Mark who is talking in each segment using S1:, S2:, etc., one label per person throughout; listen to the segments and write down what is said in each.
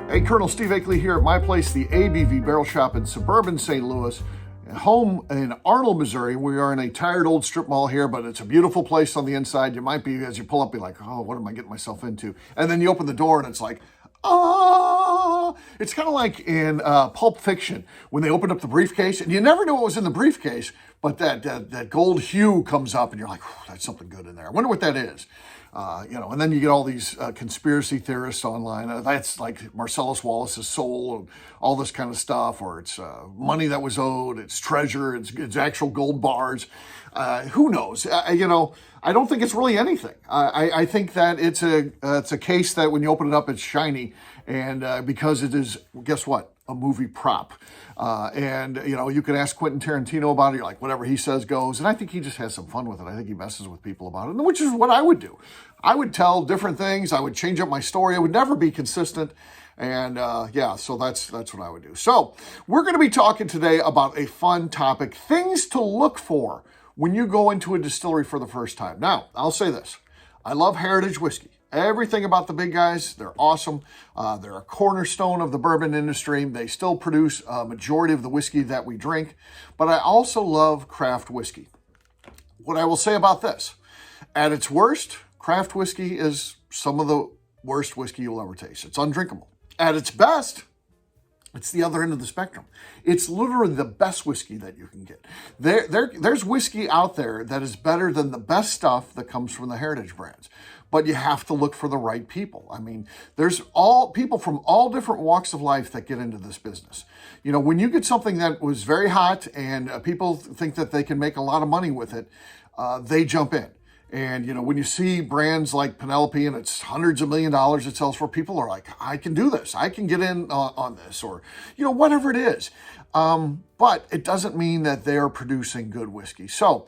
S1: Hey, Colonel Steve Akley here at my place, the ABV Barrel Shop in suburban St. Louis, home in Arnold, Missouri. We are in a tired old strip mall here, but it's a beautiful place on the inside. You might be, as you pull up, be like, oh, what am I getting myself into? And then you open the door and it's like, ah! It's kind of like in Pulp Fiction when they opened up the briefcase and you never knew what was in the briefcase, but that gold hue comes up and you're like, that's something good in there. I wonder what that is. And then you get all these conspiracy theorists online. That's like Marcellus Wallace's soul and all this kind of stuff, or it's money that was owed, it's treasure, it's actual gold bars. Who knows? I don't think it's really anything. I think that it's a case that when you open it up, it's shiny, and because it is, guess what? A movie prop. You can ask Quentin Tarantino about it. You're like, whatever he says goes. And I think he just has some fun with it. I think he messes with people about it, which is what I would do. I would tell different things. I would change up my story. I would never be consistent. And so that's what I would do. So we're going to be talking today about a fun topic, things to look for when you go into a distillery for the first time. Now, I'll say this. I love heritage whiskey. Everything about the big guys, they're awesome. They're a cornerstone of the bourbon industry. They still produce a majority of the whiskey that we drink. But I also love craft whiskey. What I will say about this, at its worst, craft whiskey is some of the worst whiskey you'll ever taste. It's undrinkable. At its best, it's the other end of the spectrum. It's literally the best whiskey that you can get. There's whiskey out there that is better than the best stuff that comes from the heritage brands. But you have to look for the right people. I mean, there's all people from all different walks of life that get into this business. You know, when you get something that was very hot and people think that they can make a lot of money with it, they jump in. And, when you see brands like Penelope and it's hundreds of $millions it sells for, people are like, I can do this. I can get in on this, or, whatever it is. But it doesn't mean that they are producing good whiskey. So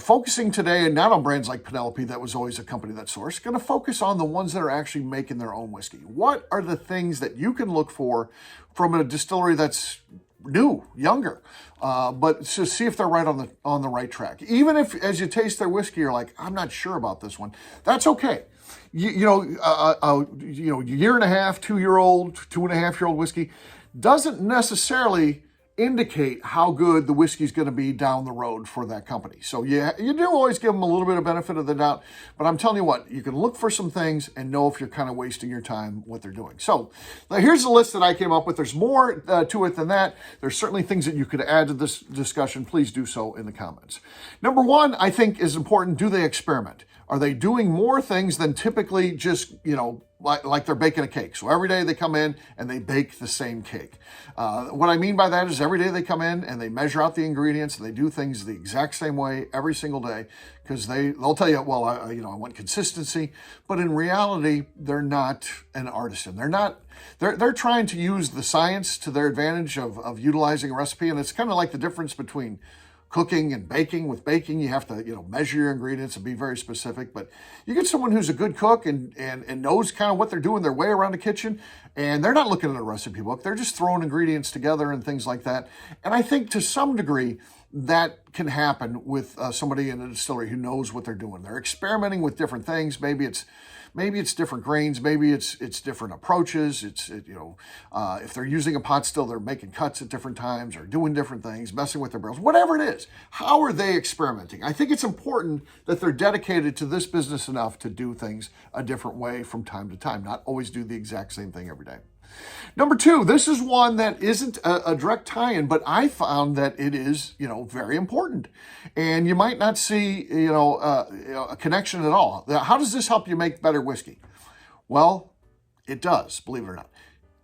S1: focusing today, and not on brands like Penelope, that was always a company that sourced, going to focus on the ones that are actually making their own whiskey. What are the things that you can look for from a distillery that's new, younger, but to see if they're right on the right track. Even if, as you taste their whiskey, you're like, I'm not sure about this one. That's okay. Year and a half, 2-year-old, 2.5-year-old whiskey doesn't necessarily indicate how good the whiskey is going to be down the road for that company. So you do always give them a little bit of benefit of the doubt, but I'm telling you what, you can look for some things and know if you're kind of wasting your time what they're doing. So now here's the list that I came up with. There's more to it than that. There's certainly things that you could add to this discussion. Please do so in the comments. Number one, I think is important. Do they experiment? Are they doing more things than typically just, like they're baking a cake? So every day they come in and they bake the same cake. What I mean by that is every day they come in and they measure out the ingredients and they do things the exact same way every single day, because they'll tell you, well, I want consistency. But in reality, they're not an artisan. They're trying to use the science to their advantage of utilizing a recipe. And it's kind of like the difference between cooking and baking. With baking, you have to, measure your ingredients and be very specific. But you get someone who's a good cook and knows kind of what they're doing their way around the kitchen, and they're not looking at a recipe book. They're just throwing ingredients together and things like that. And I think to some degree, that can happen with somebody in a distillery who knows what they're doing. They're experimenting with different things. Maybe it's different grains. Maybe it's different approaches. If they're using a pot still, they're making cuts at different times or doing different things, messing with their barrels, whatever it is. How are they experimenting? I think it's important that they're dedicated to this business enough to do things a different way from time to time, not always do the exact same thing every day. Number two, this is one that isn't a direct tie-in, but I found that it is, very important. And you might not see, a connection at all. How does this help you make better whiskey? Well, it does, believe it or not.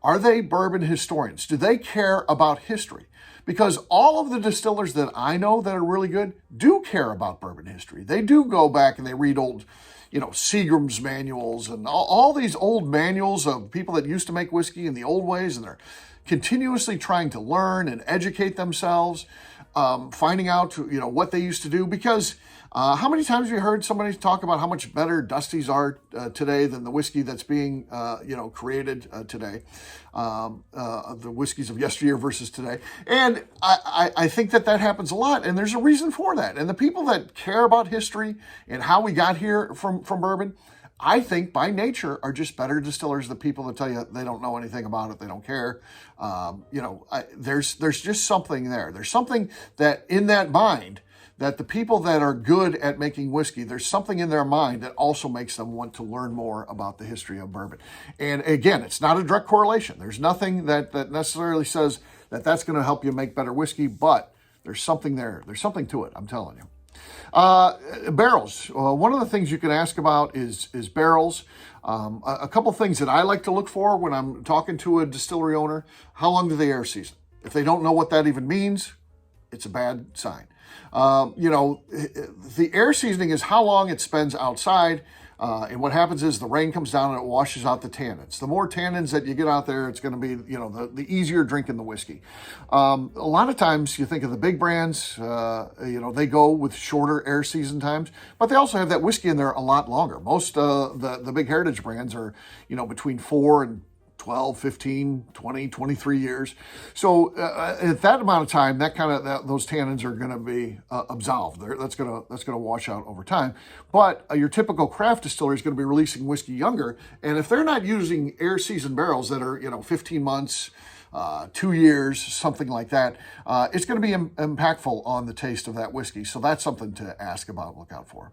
S1: Are they bourbon historians? Do they care about history? Because all of the distillers that I know that are really good do care about bourbon history. They do go back and they read old Seagram's manuals and all these old manuals of people that used to make whiskey in the old ways, and they're continuously trying to learn and educate themselves, finding out, what they used to do. Because how many times have you heard somebody talk about how much better Dusties are today than the whiskey that's being, created today, the whiskeys of yesteryear versus today? And I think that happens a lot, and there's a reason for that. And the people that care about history and how we got here from bourbon, I think by nature are just better distillers than people that tell you they don't know anything about it, they don't care. There's just something there. There's something that in that mind that the people that are good at making whiskey, there's something in their mind that also makes them want to learn more about the history of bourbon. And again, it's not a direct correlation. There's nothing that necessarily says that that's going to help you make better whiskey, but there's something there. There's something to it, I'm telling you. Barrels. One of the things you can ask about is barrels. A couple things that I like to look for when I'm talking to a distillery owner: how long do they air season? If they don't know what that even means, it's a bad sign. The air seasoning is how long it spends outside. And what happens is the rain comes down and it washes out the tannins. The more tannins that you get out there, it's going to be, the easier drinking the whiskey. A lot of times you think of the big brands, they go with shorter air season times, but they also have that whiskey in there a lot longer. Most the big heritage brands are, between 4 and 12, 15, 20, 23 years. So at that amount of time, those tannins are going to be absolved. That's going to wash out over time. But your typical craft distillery is going to be releasing whiskey younger, and if they're not using air seasoned barrels that are 15 months, 2 years, something like that, it's going to be impactful on the taste of that whiskey. So that's something to ask about, look out for.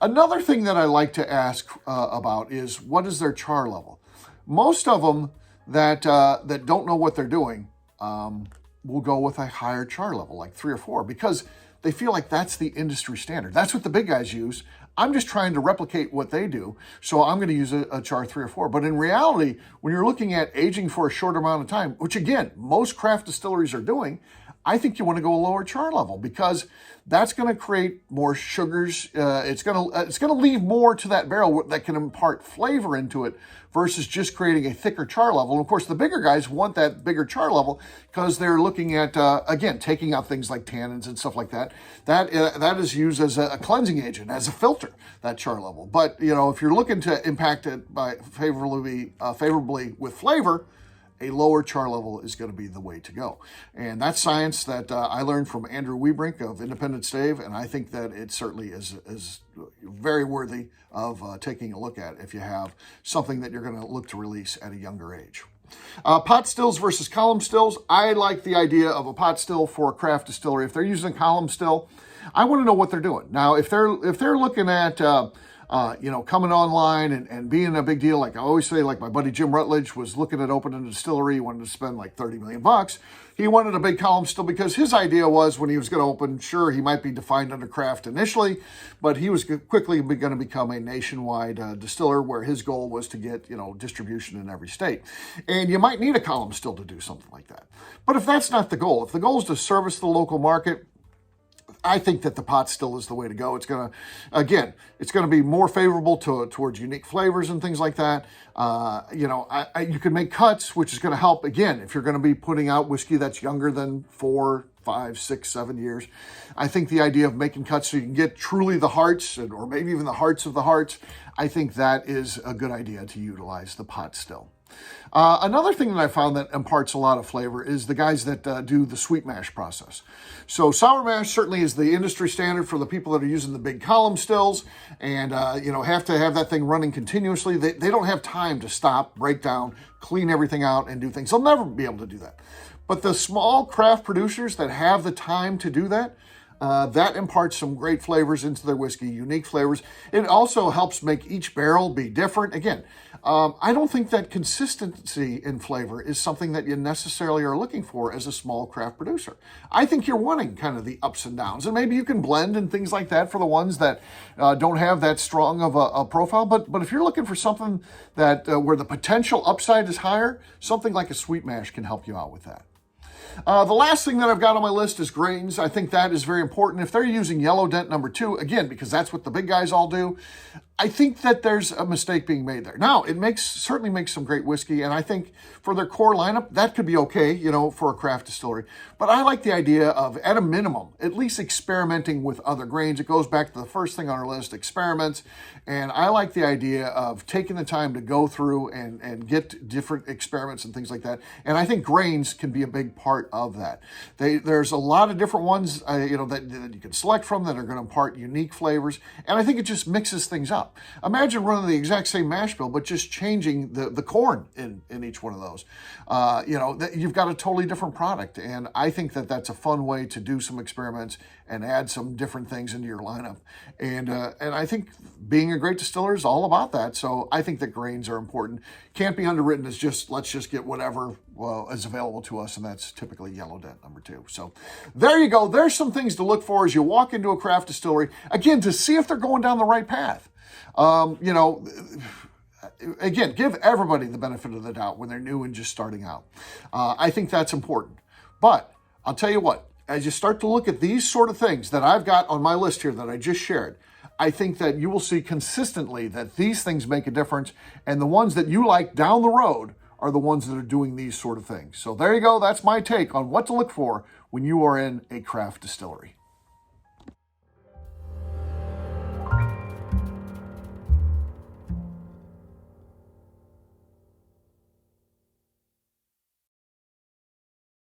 S1: Another thing that I like to ask about is, what is their char level? Most of them that don't know what they're doing will go with a higher char level, like 3 or 4, because they feel like that's the industry standard. That's what the big guys use. I'm just trying to replicate what they do, so I'm going to use a char 3 or 4. But in reality, when you're looking at aging for a short amount of time, which again, most craft distilleries are doing, I think you want to go a lower char level, because that's going to create more sugars. It's going to leave more to that barrel that can impart flavor into it versus just creating a thicker char level. And of course, the bigger guys want that bigger char level because they're looking at, again, taking out things like tannins and stuff like that. That is used as a cleansing agent, as a filter, that char level. But, if you're looking to impact it by favorably with flavor, a lower char level is going to be the way to go. And that's science that I learned from Andrew Wiebrink of Independent Stave, and I think that it certainly is very worthy of taking a look at if you have something that you're going to look to release at a younger age. Pot stills versus column stills. I like the idea of a pot still for a craft distillery. If they're using a column still, I want to know what they're doing. Now, if they're looking at coming online and being a big deal, like I always say, like my buddy Jim Rutledge was looking at opening a distillery. He wanted to spend like $30 million. He wanted a big column still because his idea was, when he was going to open, sure, he might be defined under craft initially, but he was quickly going to become a nationwide distiller, where his goal was to get, distribution in every state. And you might need a column still to do something like that. But if that's not the goal, if the goal is to service the local market, I think that the pot still is the way to go. It's going to be more favorable towards unique flavors and things like that. You can make cuts, which is going to help, again, if you're going to be putting out whiskey that's younger than 4, 5, 6, 7 years. I think the idea of making cuts so you can get truly the hearts, or maybe even the hearts of the hearts, I think that is a good idea to utilize the pot still. Another thing that I found that imparts a lot of flavor is the guys that do the sweet mash process. So sour mash certainly is the industry standard for the people that are using the big column stills and, have to have that thing running continuously. They don't have time to stop, break down, clean everything out, and do things. They'll never be able to do that. But the small craft producers that have the time to do that, that imparts some great flavors into their whiskey, unique flavors. It also helps make each barrel be different. Again, I don't think that consistency in flavor is something that you necessarily are looking for as a small craft producer. I think you're wanting kind of the ups and downs, and maybe you can blend and things like that for the ones that don't have that strong of a profile. But if you're looking for something that where the potential upside is higher, something like a sweet mash can help you out with that. The last thing that I've got on my list is grains. I think that is very important. If they're using yellow dent number 2, again, because that's what the big guys all do, I think that there's a mistake being made there. Now, it certainly makes some great whiskey, and I think for their core lineup, that could be okay, for a craft distillery. But I like the idea of, at a minimum, at least experimenting with other grains. It goes back to the first thing on our list, experiments. And I like the idea of taking the time to go through and get different experiments and things like that. And I think grains can be a big part of that. There's a lot of different ones, that you can select from that are going to impart unique flavors. And I think it just mixes things up. up. Imagine running the exact same mash bill, but just changing the corn in each one of those. You've got a totally different product. And I think that that's a fun way to do some experiments and add some different things into your lineup. And I think being a great distiller is all about that. So I think that grains are important. Can't be underwritten as just, let's just get whatever is available to us. And that's typically yellow dent number 2. So there you go. There's some things to look for as you walk into a craft distillery. Again, to see if they're going down the right path. Again, give everybody the benefit of the doubt when they're new and just starting out. I think that's important. But I'll tell you what, as you start to look at these sort of things that I've got on my list here that I just shared, I think that you will see consistently that these things make a difference, and the ones that you like down the road are the ones that are doing these sort of things. So there you go. That's my take on what to look for when you are in a craft distillery.